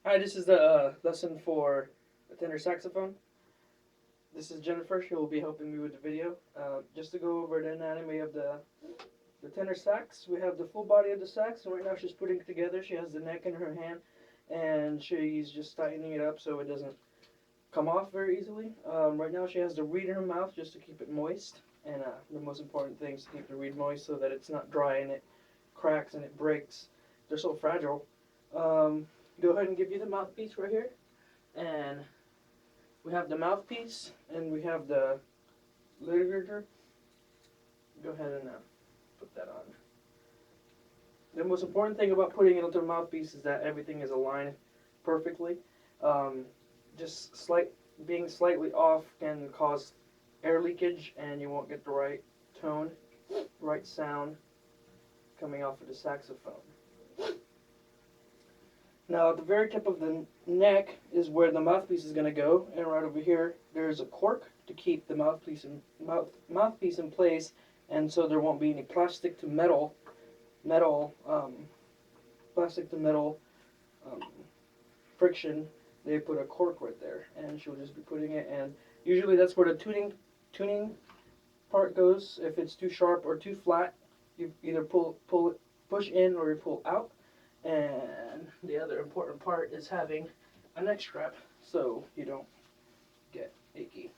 Hi, this is the lesson for the tenor saxophone. This is Jennifer. She will be helping me with the video. Just to go over the anatomy of the tenor sax, we have the full body of the sax, and right now she's putting it together. She has the neck in her hand, and she's just tightening it up so it doesn't come off very easily. Right now she has the reed in her mouth just to keep it moist, and the most important thing is to keep the reed moist so that it's not dry and it cracks and it breaks. They're so fragile. Go ahead and give you the mouthpiece right here, and we have the mouthpiece and we have the ligature. Go ahead and put that on. The most important thing about putting it onto the mouthpiece is that everything is aligned perfectly. Um, just being slightly off can cause air leakage, and you won't get the right tone, right sound coming off of the saxophone. Now, at the very tip of the neck is where the mouthpiece is going to go, and right over here, there's a cork to keep the mouthpiece in place, and so there won't be any metal, plastic to metal um, friction. They put a cork right there, and she'll just be putting it. And usually, that's where the tuning part goes. If it's too sharp or too flat, you either push in, or you pull out. And the other important part is having a neck strap so you don't get achy.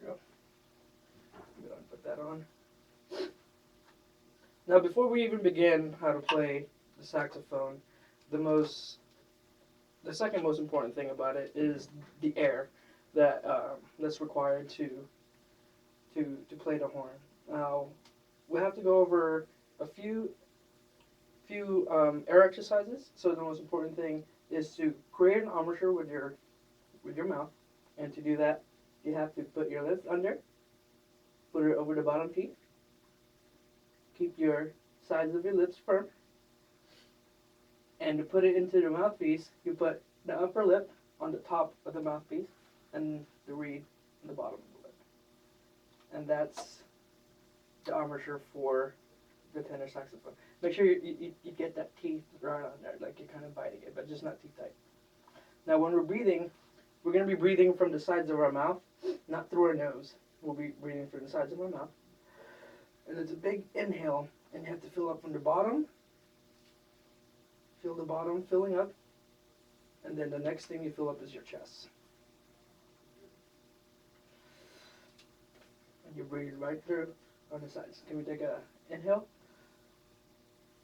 There you go. I'm going to put that on. Now, before we even begin how to play the saxophone, the second most important thing about it is the air that's required to play the horn. Now, we have to go over a few air exercises. So the most important thing is to create an embouchure with your mouth, and to do that, you have to put your lips under, put it over the bottom teeth, keep your sides of your lips firm, and to put it into the mouthpiece, you put the upper lip on the top of the mouthpiece, and the reed on the bottom of the lip, and that's the embouchure for the tenor saxophone. Make sure you get that teeth right on there, like you're kind of biting it, but just not too tight. Now, when we're breathing, we're going to be breathing from the sides of our mouth, not through our nose. We'll be breathing from the sides of our mouth. And it's a big inhale, and you have to fill up from the bottom. Feel the bottom filling up, and then the next thing you fill up is your chest. And you breathe right through on the sides. Can we take a inhale?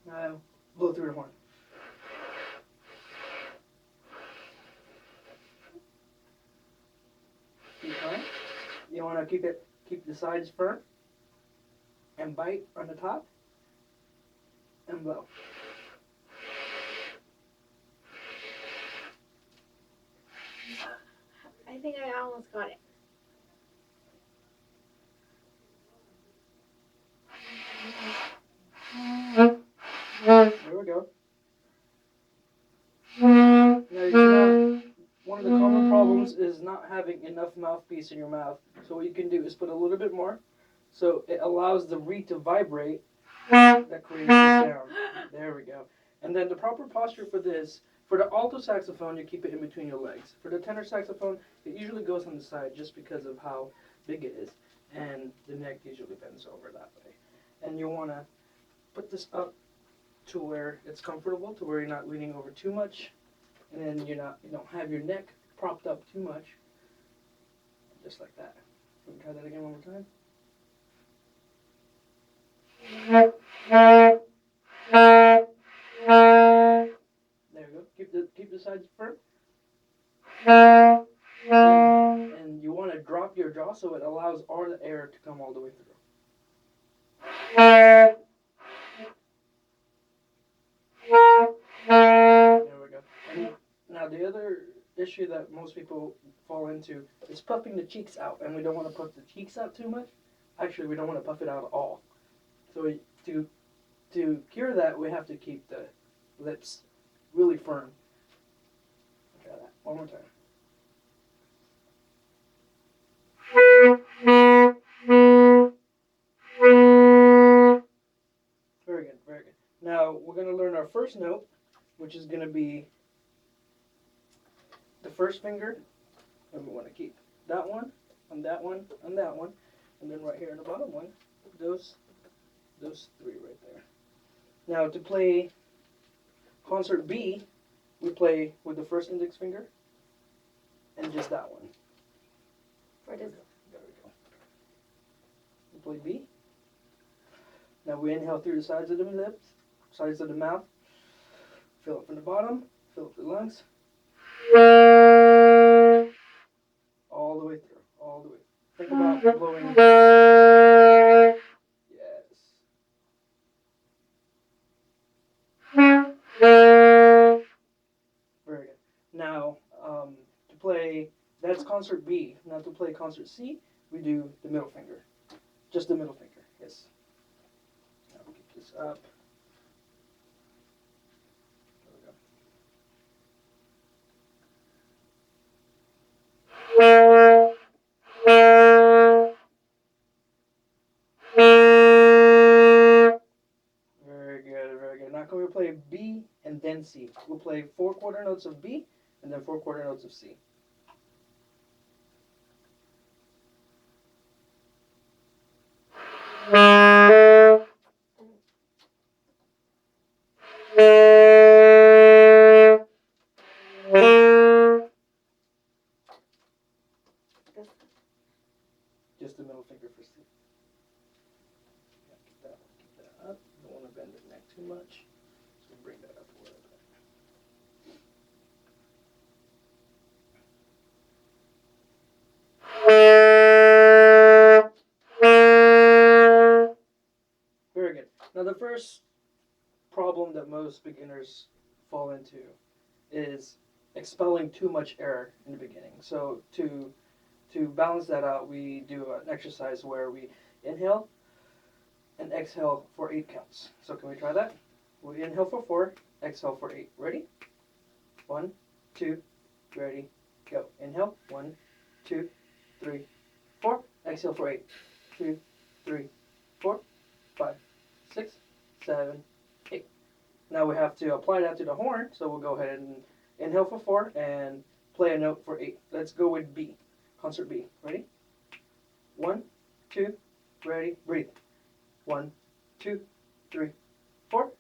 Now, blow through the horn. Keep going. You want to keep the sides firm, and bite on the top, and blow. I think I almost got it. There we go. Now, you know, one of the common problems is not having enough mouthpiece in your mouth. So what you can do is put a little bit more, so it allows the reed to vibrate. That creates the sound. There we go. And then the proper posture for this, for the alto saxophone, you keep it in between your legs. For the tenor saxophone, it usually goes on the side just because of how big it is, and the neck usually bends over that way. And you want to put this up to where it's comfortable, to where you're not leaning over too much, and then you don't have your neck propped up too much, just like that. Can we try that again one more time? There you go. Keep the sides firm. And you want to drop your jaw so it allows all the air to come all the way through. There we go. And now the other issue that most people fall into is puffing the cheeks out, and we don't want to puff the cheeks out too much. Actually, we don't want to puff it out at all. So to cure that, we have to keep the lips really firm. Try that one more time. Very good, very good. Now we're going to learn our first note, which is going to be the first finger, and we want to keep that one, and that one, and that one, and then right here in the bottom one, those three right there. Now to play concert B, we play with the first index finger and just that one. For this. There we go. We play B. Now we inhale through the sides of the lips, sides of the mouth. Fill up from the bottom, fill up the lungs. All the way through, all the way. Think about blowing. Yes. Very good. Now, to play, that's concert B. Now to play concert C, we do the middle finger. Just the middle finger, yes. Now we'll keep this up. There we go. Very good, very good. Now can we play B and then C? We'll play 4 quarter notes of B and then 4 quarter notes of C. Just the middle finger for C. Yeah, keep that up. Don't want to bend the neck too much. So we'll bring that up a little bit. Very good. Now the first problem that most beginners fall into is expelling too much air in the beginning. So to balance that out, we do an exercise where we inhale and exhale for 8 counts. So can we try that? We inhale for 4, exhale for 8. Ready? 1, 2, ready, go. Inhale, 1, 2, 3, 4. Exhale for 8. 2, 3, 4, 5, 6, 7, 8. Now we have to apply that to the horn, so we'll go ahead and inhale for 4 and play a note for 8. Let's go with B, concert B. Ready? 1, 2, ready, breathe. 1, 2, 3, 4.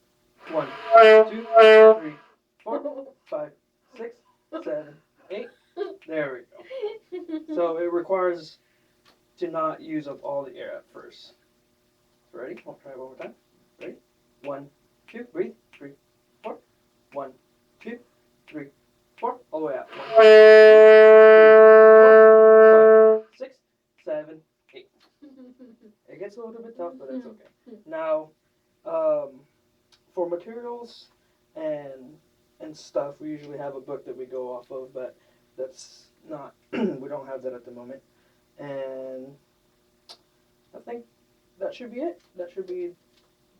1, 2, 3, 4, 5, 6, 7, 8. There we go. So it requires to not use up all the air at first. So ready? I'll try it one more time. Ready? 1, 2, breathe. 3, 4. 1, 2, 3, 4. All the way out. 1, 2, 3, 4, 5, 6, 7, 8. It gets a little bit tough, but it's okay. Now, for materials and stuff, we usually have a book that we go off of, but that's not. We don't have that at the moment, and I think that should be it. That should be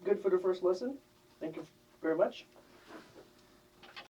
good for the first lesson. Thank you very much.